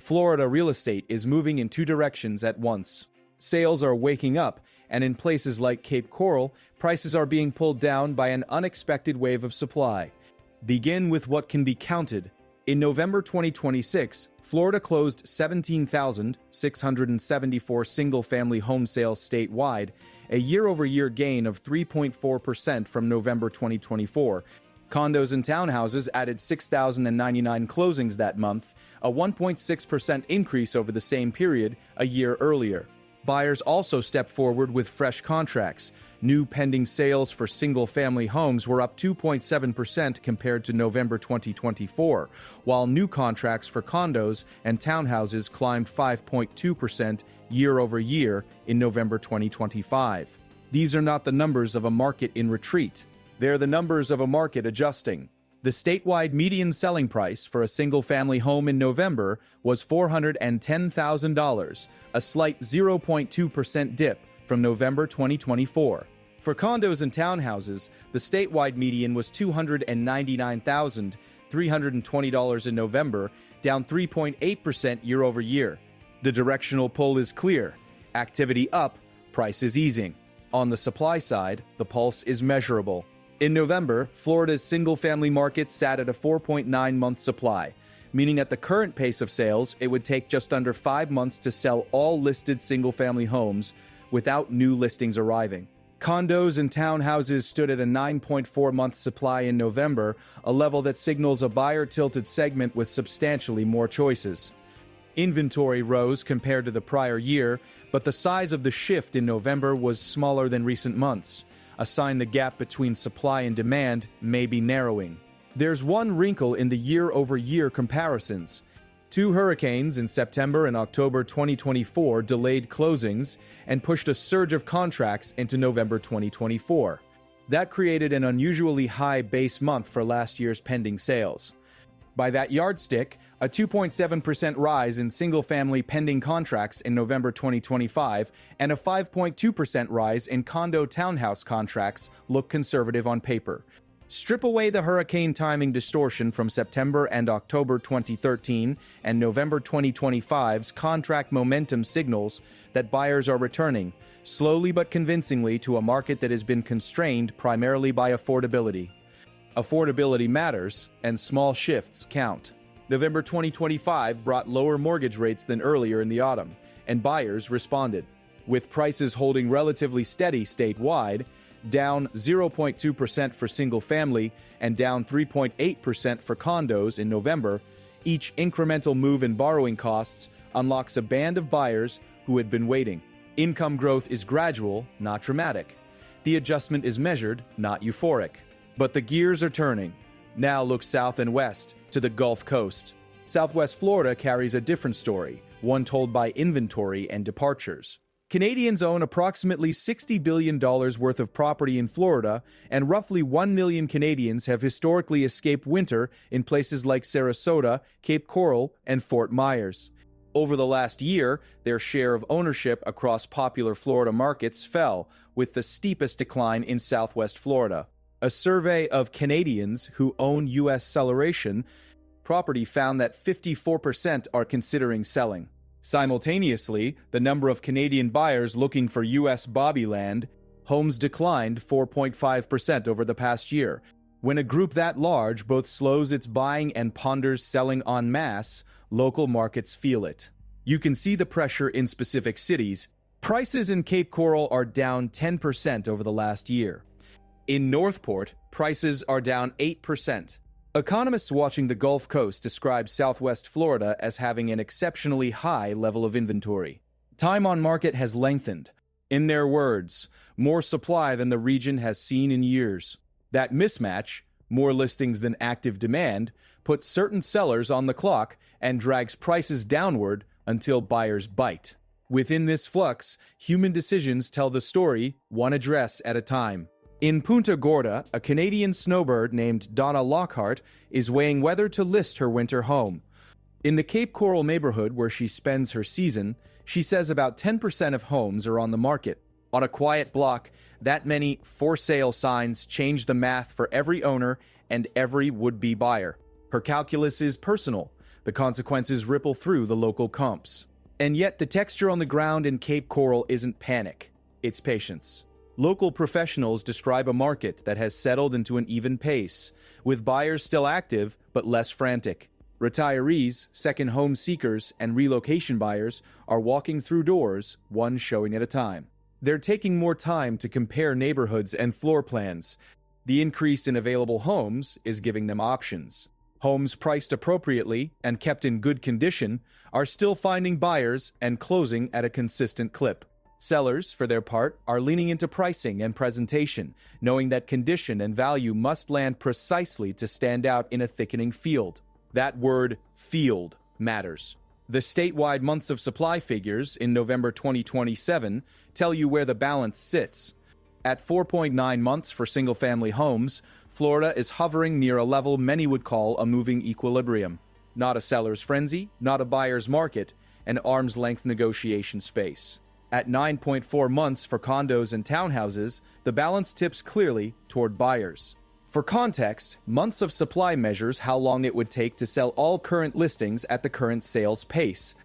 Florida real estate is moving in two directions at once. Sales are waking up, and in places like Cape Coral, prices are being pulled down by an unexpected wave of supply. Begin with what can be counted. In November 2026, Florida closed 17,674 single-family home sales statewide, a year-over-year gain of 3.4% from November 2024. Condos and townhouses added 6,099 closings that month, a 1.6% increase over the same period a year earlier. Buyers also stepped forward with fresh contracts. New pending sales for single-family homes were up 2.7% compared to November 2024, while new contracts for condos and townhouses climbed 5.2% year-over-year in November 2025. These are not the numbers of a market in retreat. They're the numbers of a market adjusting. The statewide median selling price for a single-family home in November was $410,000, a slight 0.2% dip from November 2024. For condos and townhouses, the statewide median was $299,320 in November, down 3.8% year-over-year. The directional pull is clear. Activity up, prices easing. On the supply side, the pulse is measurable. In November, Florida's single-family market sat at a 4.9-month supply, meaning at the current pace of sales, it would take just under 5 months to sell all listed single-family homes without new listings arriving. Condos and townhouses stood at a 9.4-month supply in November, a level that signals a buyer-tilted segment with substantially more choices. Inventory rose compared to the prior year, but the size of the shift in November was smaller than recent months, a sign the gap between supply and demand may be narrowing. There's one wrinkle in the year-over-year comparisons. 2 hurricanes in September and October 2024 delayed closings and pushed a surge of contracts into November 2024. That created an unusually high base month for last year's pending sales. By that yardstick, a 2.7% rise in single-family pending contracts in November 2025 and a 5.2% rise in condo townhouse contracts look conservative on paper. Strip away the hurricane timing distortion from September and October 2013 and November 2025's contract momentum signals that buyers are returning, slowly but convincingly, to a market that has been constrained primarily by affordability. Affordability matters, and small shifts count. November 2025 brought lower mortgage rates than earlier in the autumn, and buyers responded. With prices holding relatively steady statewide, down 0.2% for single-family and down 3.8% for condos in November, each incremental move in borrowing costs unlocks a band of buyers who had been waiting. Income growth is gradual, not dramatic. The adjustment is measured, not euphoric. But the gears are turning. Now look south and west, to the Gulf Coast. Southwest Florida carries a different story, one told by inventory and departures. Canadians own approximately $60 billion worth of property in Florida, and roughly 1 million Canadians have historically escaped winter in places like Sarasota, Cape Coral, and Fort Myers. Over the last year, their share of ownership across popular Florida markets fell, with the steepest decline in Southwest Florida. A survey of Canadians who own U.S. acceleration property found that 54% are considering selling. Simultaneously, the number of Canadian buyers looking for U.S. Bobbyland homes declined 4.5% over the past year. When a group that large both slows its buying and ponders selling en masse, local markets feel it. You can see the pressure in specific cities. Prices in Cape Coral are down 10% over the last year. In Northport, prices are down 8%. Economists watching the Gulf Coast describe Southwest Florida as having an exceptionally high level of inventory. Time on market has lengthened. In their words, more supply than the region has seen in years. That mismatch, more listings than active demand, puts certain sellers on the clock and drags prices downward until buyers bite. Within this flux, human decisions tell the story, one address at a time. In Punta Gorda, a Canadian snowbird named Donna Lockhart is weighing whether to list her winter home. In the Cape Coral neighborhood where she spends her season, she says about 10% of homes are on the market. On a quiet block, that many for sale signs change the math for every owner and every would-be buyer. Her calculus is personal, The consequences ripple through the local comps. And yet, the texture on the ground in Cape Coral isn't panic, it's patience. Local professionals describe a market that has settled into an even pace, with buyers still active but less frantic. Retirees, second home seekers, and relocation buyers are walking through doors, one showing at a time. They're taking more time to compare neighborhoods and floor plans. The increase in available homes is giving them options. Homes priced appropriately and kept in good condition are still finding buyers and closing at a consistent clip. Sellers, for their part, are leaning into pricing and presentation, knowing that condition and value must land precisely to stand out in a thickening field. That word, field, matters. The statewide months of supply figures in November 2027 tell you where the balance sits. At 4.9 months for single-family homes, Florida is hovering near a level many would call a moving equilibrium. Not a seller's frenzy, not a buyer's market, an arm's-length negotiation space. At 9.4 months for condos and townhouses, the balance tips clearly toward buyers. For context, months of supply measures how long it would take to sell all current listings at the current sales pace.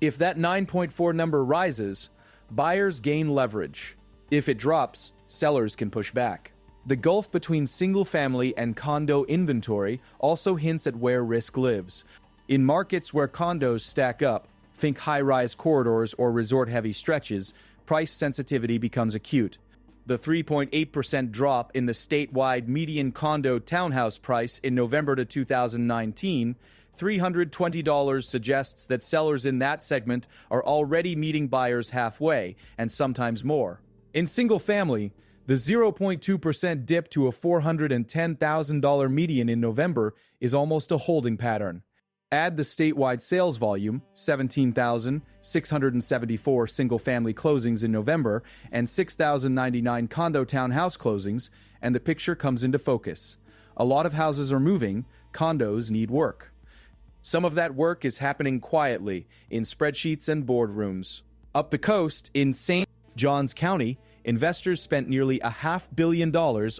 If that 9.4 number rises, buyers gain leverage. If it drops, sellers can push back. The gulf between single-family and condo inventory also hints at where risk lives. In markets where condos stack up, think high-rise corridors or resort-heavy stretches, price sensitivity becomes acute. The 3.8% drop in the statewide median condo townhouse price in November to 2019, $320, suggests that sellers in that segment are already meeting buyers halfway, and sometimes more. In single-family, the 0.2% dip to a $410,000 median in November is almost a holding pattern. Add the statewide sales volume, 17,674 single-family closings in November and 6,099 condo townhouse closings, and the picture comes into focus. A lot of houses are moving, condos need work. Some of that work is happening quietly, in spreadsheets and boardrooms. Up the coast, in St. Johns County, investors spent nearly $500 million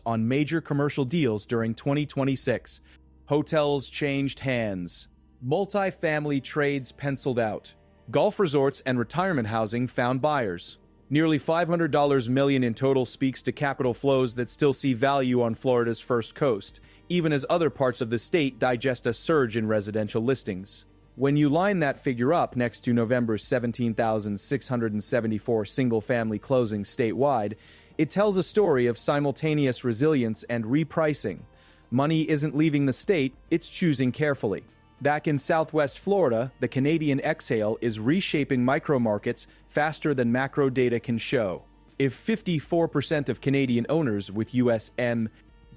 on major commercial deals during 2026. Hotels changed hands. Multi-family trades penciled out. Golf resorts and retirement housing found buyers. Nearly $500 million in total speaks to capital flows that still see value on Florida's First Coast, even as other parts of the state digest a surge in residential listings. When you line that figure up next to November's 17,674 single-family closings statewide, it tells a story of simultaneous resilience and repricing. Money isn't leaving the state, it's choosing carefully. Back in Southwest Florida, the Canadian exhale is reshaping micro-markets faster than macro data can show. If 54% of Canadian owners with USM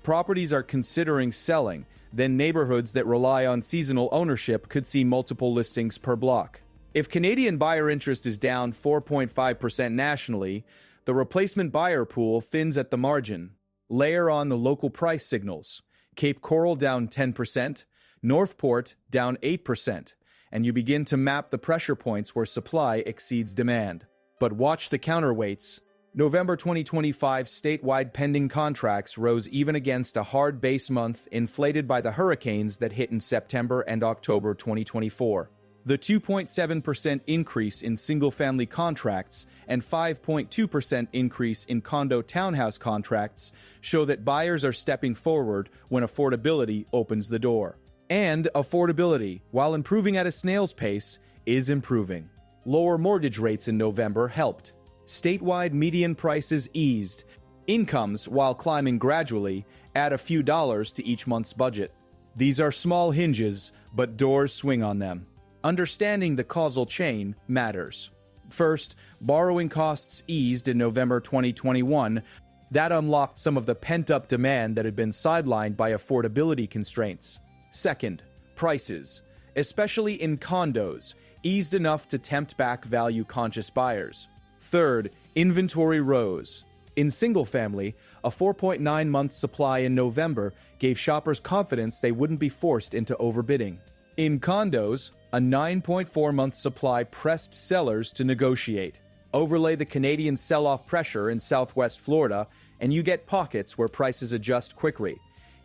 properties are considering selling, then neighborhoods that rely on seasonal ownership could see multiple listings per block. If Canadian buyer interest is down 4.5% nationally, the replacement buyer pool thins at the margin. Layer on the local price signals. Cape Coral down 10%, Northport down 8%, and you begin to map the pressure points where supply exceeds demand. But watch the counterweights. November 2025 statewide pending contracts rose even against a hard base month inflated by the hurricanes that hit in September and October 2024. The 2.7% increase in single-family contracts and 5.2% increase in condo townhouse contracts show that buyers are stepping forward when affordability opens the door. And affordability, while improving at a snail's pace, is improving. Lower mortgage rates in November helped. Statewide median prices eased. Incomes, while climbing gradually, add a few dollars to each month's budget. These are small hinges, but doors swing on them. Understanding the causal chain matters. First, borrowing costs eased in November 2021. That unlocked some of the pent-up demand that had been sidelined by affordability constraints. Second, prices, especially in condos, eased enough to tempt back value-conscious buyers. Third, inventory rose. In single-family, a 4.9-month supply in November gave shoppers confidence they wouldn't be forced into overbidding. In condos, a 9.4-month supply pressed sellers to negotiate. Overlay the Canadian sell-off pressure in Southwest Florida, and you get pockets where prices adjust quickly.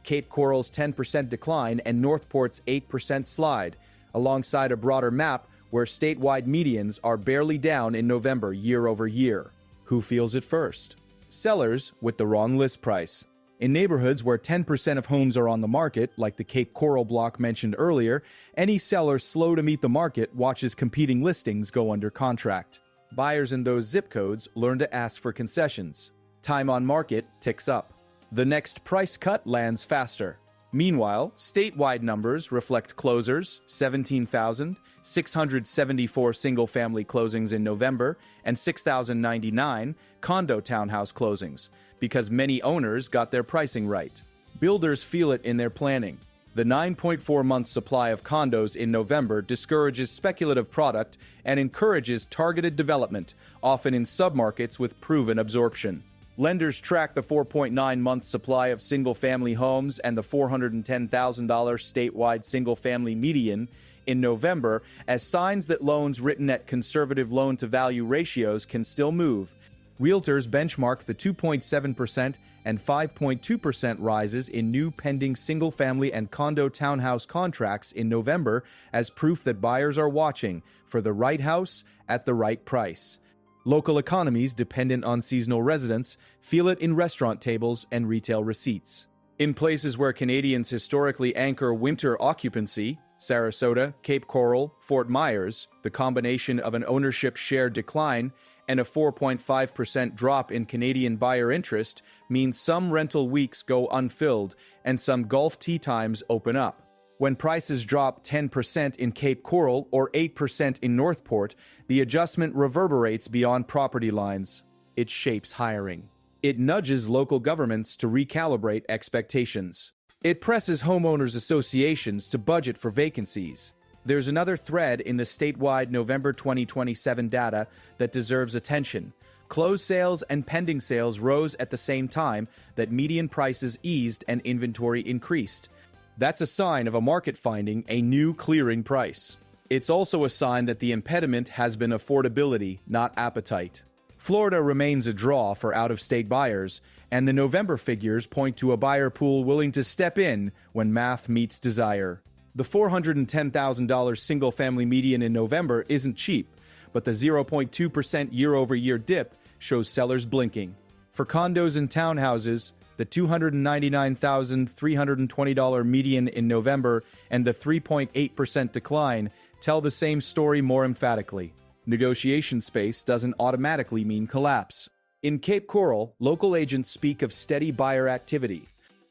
Cape Coral's 10% decline and Northport's 8% slide. alongside a broader map where statewide medians are barely down in November year over year. Who feels it first? Sellers with the wrong list price. In neighborhoods where 10% of homes are on the market, like the Cape Coral block mentioned earlier, any seller slow to meet the market watches competing listings go under contract. Buyers in those zip codes learn to ask for concessions. Time on market ticks up. The next price cut lands faster. Meanwhile, statewide numbers reflect closers, 17,674 single-family closings in November, and 6,099 condo townhouse closings, because many owners got their pricing right. Builders feel it in their planning. The 9.4-month supply of condos in November discourages speculative product and encourages targeted development, often in submarkets with proven absorption. Lenders track the 4.9-month supply of single-family homes and the $410,000 statewide single-family median in November as signs that loans written at conservative loan-to-value ratios can still move. Realtors benchmark the 2.7% and 5.2% rises in new pending single-family and condo townhouse contracts in November as proof that buyers are watching for the right house at the right price. Local economies dependent on seasonal residents feel it in restaurant tables and retail receipts. In places where Canadians historically anchor winter occupancy, Sarasota, Cape Coral, Fort Myers, the combination of an ownership share decline and a 4.5% drop in Canadian buyer interest means some rental weeks go unfilled and some Gulf tea times open up. When prices drop 10% in Cape Coral or 8% in Northport, the adjustment reverberates beyond property lines. It shapes hiring. It nudges local governments to recalibrate expectations. It presses homeowners associations to budget for vacancies. There's another thread in the statewide November 2027 data that deserves attention. Closed sales and pending sales rose at the same time that median prices eased and inventory increased. That's a sign of a market finding a new clearing price. It's also a sign that the impediment has been affordability, not appetite. Florida remains a draw for out-of-state buyers, and the November figures point to a buyer pool willing to step in when math meets desire. The $410,000 single-family median in November isn't cheap, but the 0.2% year-over-year dip shows sellers blinking. For condos and townhouses, the $299,320 median in November and the 3.8% decline tell the same story more emphatically. Negotiation space doesn't automatically mean collapse. In Cape Coral, local agents speak of steady buyer activity.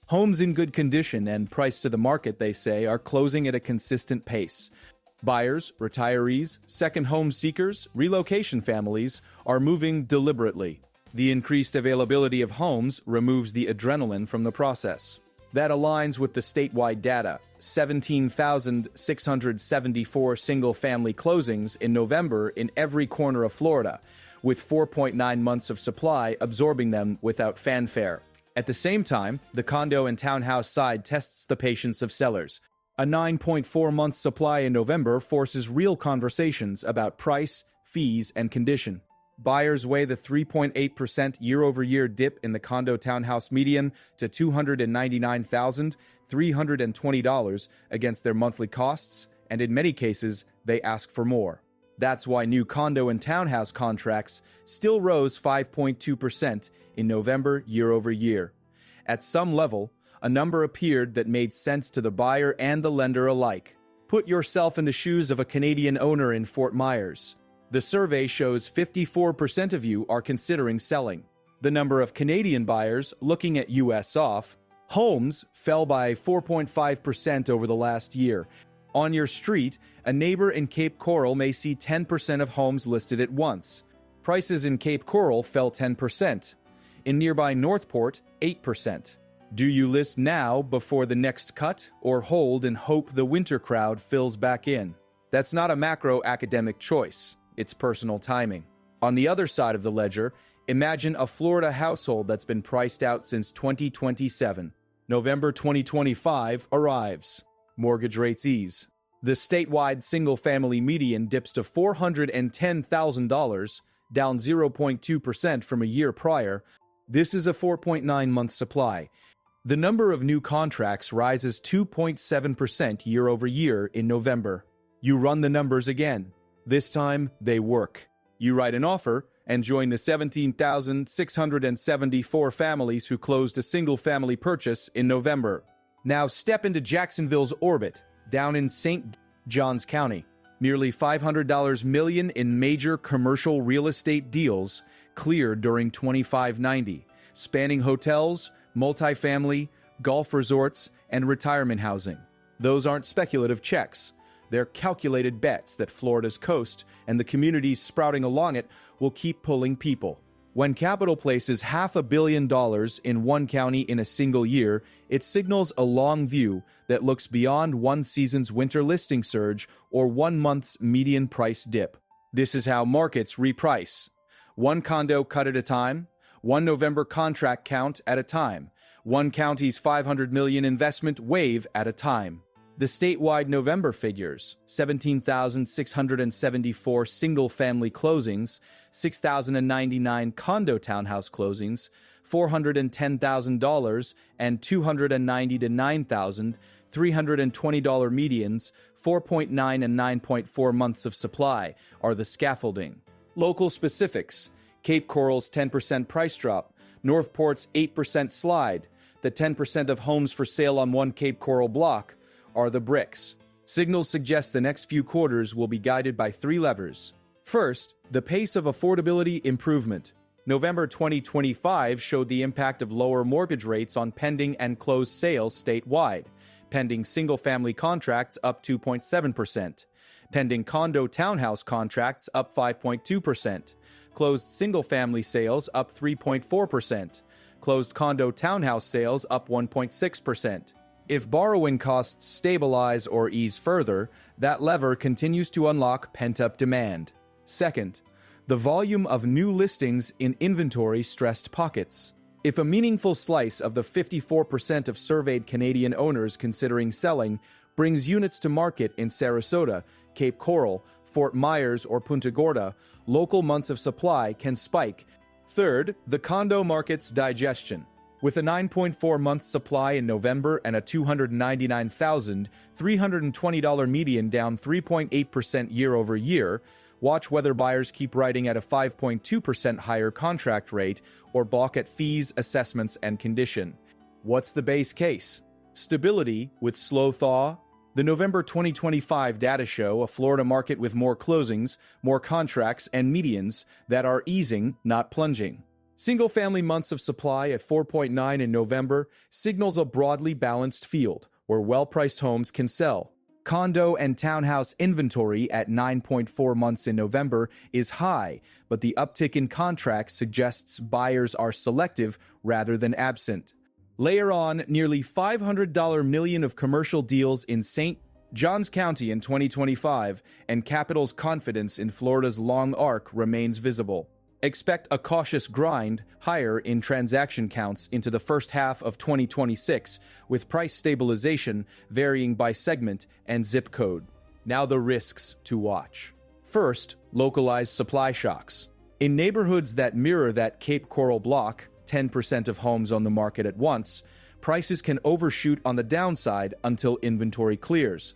Homes in good condition and priced to the market, they say, are closing at a consistent pace. Buyers, retirees, second home seekers, relocation families are moving deliberately. The increased availability of homes removes the adrenaline from the process. That aligns with the statewide data: 17,674 single-family closings in November in every corner of Florida, with 4.9 months of supply absorbing them without fanfare. At the same time, the condo and townhouse side tests the patience of sellers. A 9.4-month supply in November forces real conversations about price, fees, and condition. Buyers weigh the 3.8% year-over-year dip in the condo townhouse median to $299,320 against their monthly costs, and in many cases, they ask for more. That's why new condo and townhouse contracts still rose 5.2% in November year-over-year. At some level, a number appeared that made sense to the buyer and the lender alike. Put yourself in the shoes of a Canadian owner in Fort Myers. The survey shows 54% of you are considering selling. The number of Canadian buyers looking at U.S. off homes fell by 4.5% over the last year. On your street, a neighbor in Cape Coral may see 10% of homes listed at once. Prices in Cape Coral fell 10%. In nearby Northport, 8%. Do you list now before the next cut, or hold and hope the winter crowd fills back in? That's not a macro academic choice. It's personal timing. On the other side of the ledger, imagine a Florida household that's been priced out since 2027. November 2025 arrives. Mortgage rates ease. The statewide single-family median dips to $410,000, down 0.2% from a year prior. This is a 4.9-month supply. The number of new contracts rises 2.7% year over year in November. You run the numbers again. This time, they work. You write an offer and join the 17,674 families who closed a single-family purchase in November. Now step into Jacksonville's orbit, down in St. Johns County. Nearly $500 million in major commercial real estate deals cleared during 2590, spanning hotels, multifamily, golf resorts, and retirement housing. Those aren't speculative checks. They're calculated bets that Florida's coast and the communities sprouting along it will keep pulling people. When capital places $500 million in one county in a single year, it signals a long view that looks beyond one season's winter listing surge or 1 month's median price dip. This is how markets reprice. One condo cut at a time, one November contract count at a time, one county's $500 million investment wave at a time. The statewide November figures: 17,674 single-family closings, 6,099 condo townhouse closings, $410,000 and $290 to $9,320 medians, 4.9 and 9.4 months of supply are the scaffolding. Local specifics: Cape Coral's 10% price drop, Northport's 8% slide, the 10% of homes for sale on one Cape Coral block are the bricks. Signals suggest the next few quarters will be guided by 3 levers. First, the pace of affordability improvement. November 2025 showed the impact of lower mortgage rates on pending and closed sales statewide. Pending single-family contracts up 2.7%. Pending condo townhouse contracts up 5.2%. Closed single-family sales up 3.4%. Closed condo townhouse sales up 1.6%. If borrowing costs stabilize or ease further, that lever continues to unlock pent-up demand. Second, the volume of new listings in inventory-stressed pockets. If a meaningful slice of the 54% of surveyed Canadian owners considering selling brings units to market in Sarasota, Cape Coral, Fort Myers, or Punta Gorda, local months of supply can spike. Third, the condo market's digestion. With a 9.4-month supply in November and a $299,320 median down 3.8% year-over-year, watch whether buyers keep writing at a 5.2% higher contract rate or balk at fees, assessments, and condition. What's the base case? Stability with slow thaw. The November 2025 data show a Florida market with more closings, more contracts, and medians that are easing, not plunging. Single-family months of supply at 4.9 in November signals a broadly balanced field where well-priced homes can sell. Condo and townhouse inventory at 9.4 months in November is high, but the uptick in contracts suggests buyers are selective rather than absent. Layer on nearly $500 million of commercial deals in St. Johns County in 2025, and capital's confidence in Florida's long arc remains visible. Expect a cautious grind higher in transaction counts into the first half of 2026, with price stabilization varying by segment and zip code. Now the risks to watch. First, localized supply shocks. In neighborhoods that mirror that Cape Coral block, 10% of homes on the market at once, prices can overshoot on the downside until inventory clears.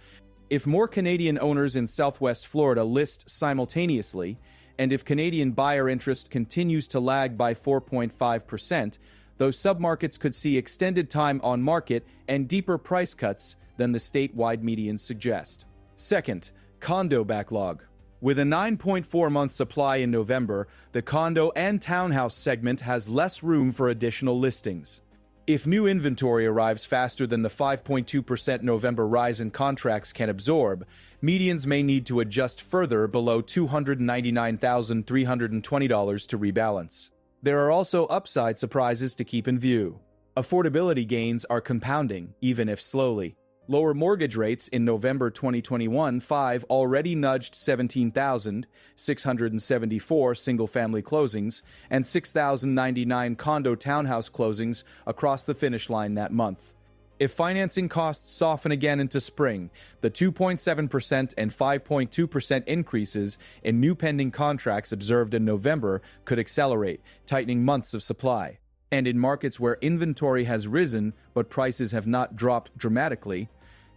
If more Canadian owners in Southwest Florida list simultaneously, and if Canadian buyer interest continues to lag by 4.5%, those submarkets could see extended time on market and deeper price cuts than the statewide medians suggest. Second, condo backlog. With a 9.4-month supply in November, the condo and townhouse segment has less room for additional listings. If new inventory arrives faster than the 5.2% November rise in contracts can absorb, medians may need to adjust further below $299,320 to rebalance. There are also upside surprises to keep in view. Affordability gains are compounding, even if slowly. Lower mortgage rates in November 2021-5 already nudged 17,674 single-family closings and 6,099 condo townhouse closings across the finish line that month. If financing costs soften again into spring, the 2.7% and 5.2% increases in new pending contracts observed in November could accelerate, tightening months of supply. And in markets where inventory has risen but prices have not dropped dramatically,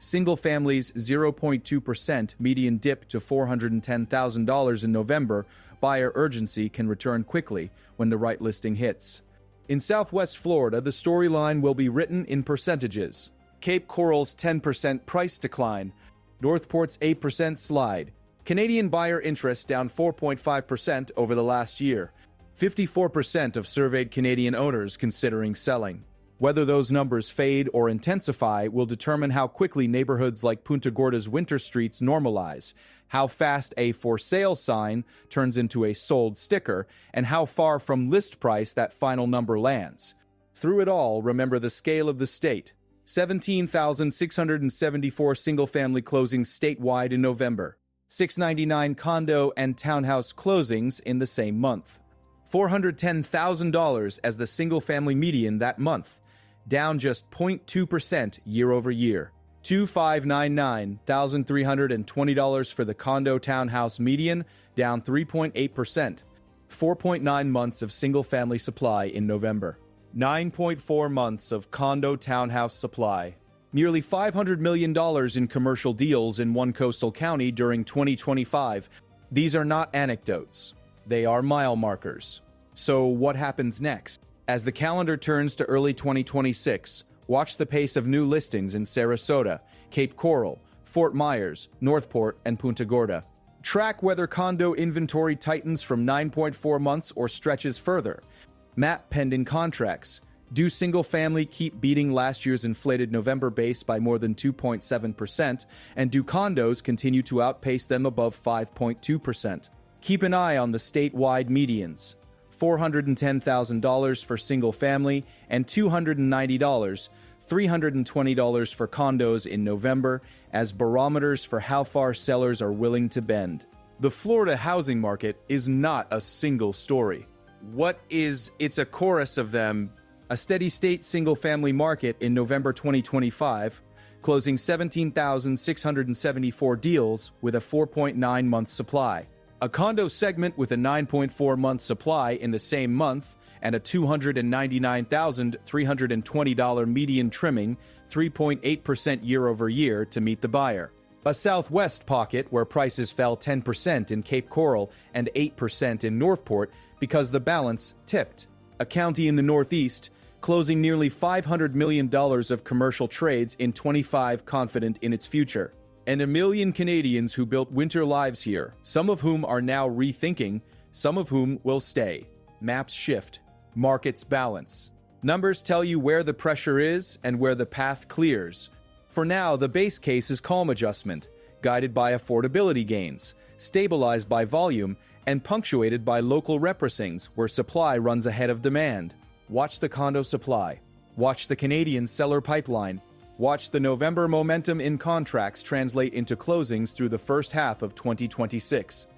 Single families 0.2% median dip to $410,000 in November. Buyer urgency can return quickly when the right listing hits. In Southwest Florida, the storyline will be written in percentages. Cape Coral's 10% price decline, Northport's 8% slide. Canadian buyer interest down 4.5% over the last year. 54% of surveyed Canadian owners considering selling. Whether those numbers fade or intensify will determine how quickly neighborhoods like Punta Gorda's winter streets normalize, how fast a for sale sign turns into a sold sticker, and how far from list price that final number lands. Through it all, remember the scale of the state. 17,674 single-family closings statewide in November. 699 condo and townhouse closings in the same month. $410,000 as the single-family median that month, down just 0.2% year over year. $2,599,320 for the condo townhouse median, down 3.8%. 4.9 months of single-family supply in November. 9.4 months of condo townhouse supply. Nearly $500 million in commercial deals in one coastal county during 2025. These are not anecdotes. They are mile markers. So what happens next? As the calendar turns to early 2026, watch the pace of new listings in Sarasota, Cape Coral, Fort Myers, Northport, and Punta Gorda. Track whether condo inventory tightens from 9.4 months or stretches further. Map pending contracts. Do single-family keep beating last year's inflated November base by more than 2.7%, and do condos continue to outpace them above 5.2%? Keep an eye on the statewide medians. $410,000 for single-family and $290, $320 for condos in November as barometers for how far sellers are willing to bend. The Florida housing market is not a single story. It's a chorus of them. A steady-state single-family market in November 2025, closing 17,674 deals with a 4.9-month supply. A condo segment with a 9.4-month supply in the same month and a $299,320 median trimming, 3.8% year-over-year to meet the buyer. A Southwest pocket where prices fell 10% in Cape Coral and 8% in Northport because the balance tipped. A county in the Northeast closing nearly $500 million of commercial trades in 25, confident in its future. And a million Canadians who built winter lives here, some of whom are now rethinking, some of whom will stay. Maps shift. Markets balance. Numbers tell you where the pressure is and where the path clears. For now, the base case is calm adjustment, guided by affordability gains, stabilized by volume, and punctuated by local repricings where supply runs ahead of demand. Watch the condo supply. Watch the Canadian seller pipeline. Watch the November momentum in contracts translate into closings through the first half of 2026.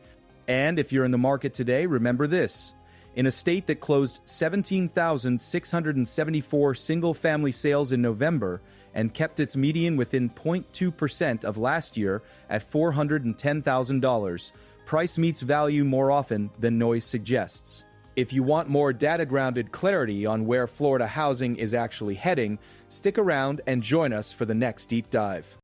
And if you're in the market today, remember this. In a state that closed 17,674 single-family sales in November and kept its median within 0.2% of last year at $410,000, price meets value more often than noise suggests. If you want more data-grounded clarity on where Florida housing is actually heading, stick around and join us for the next deep dive.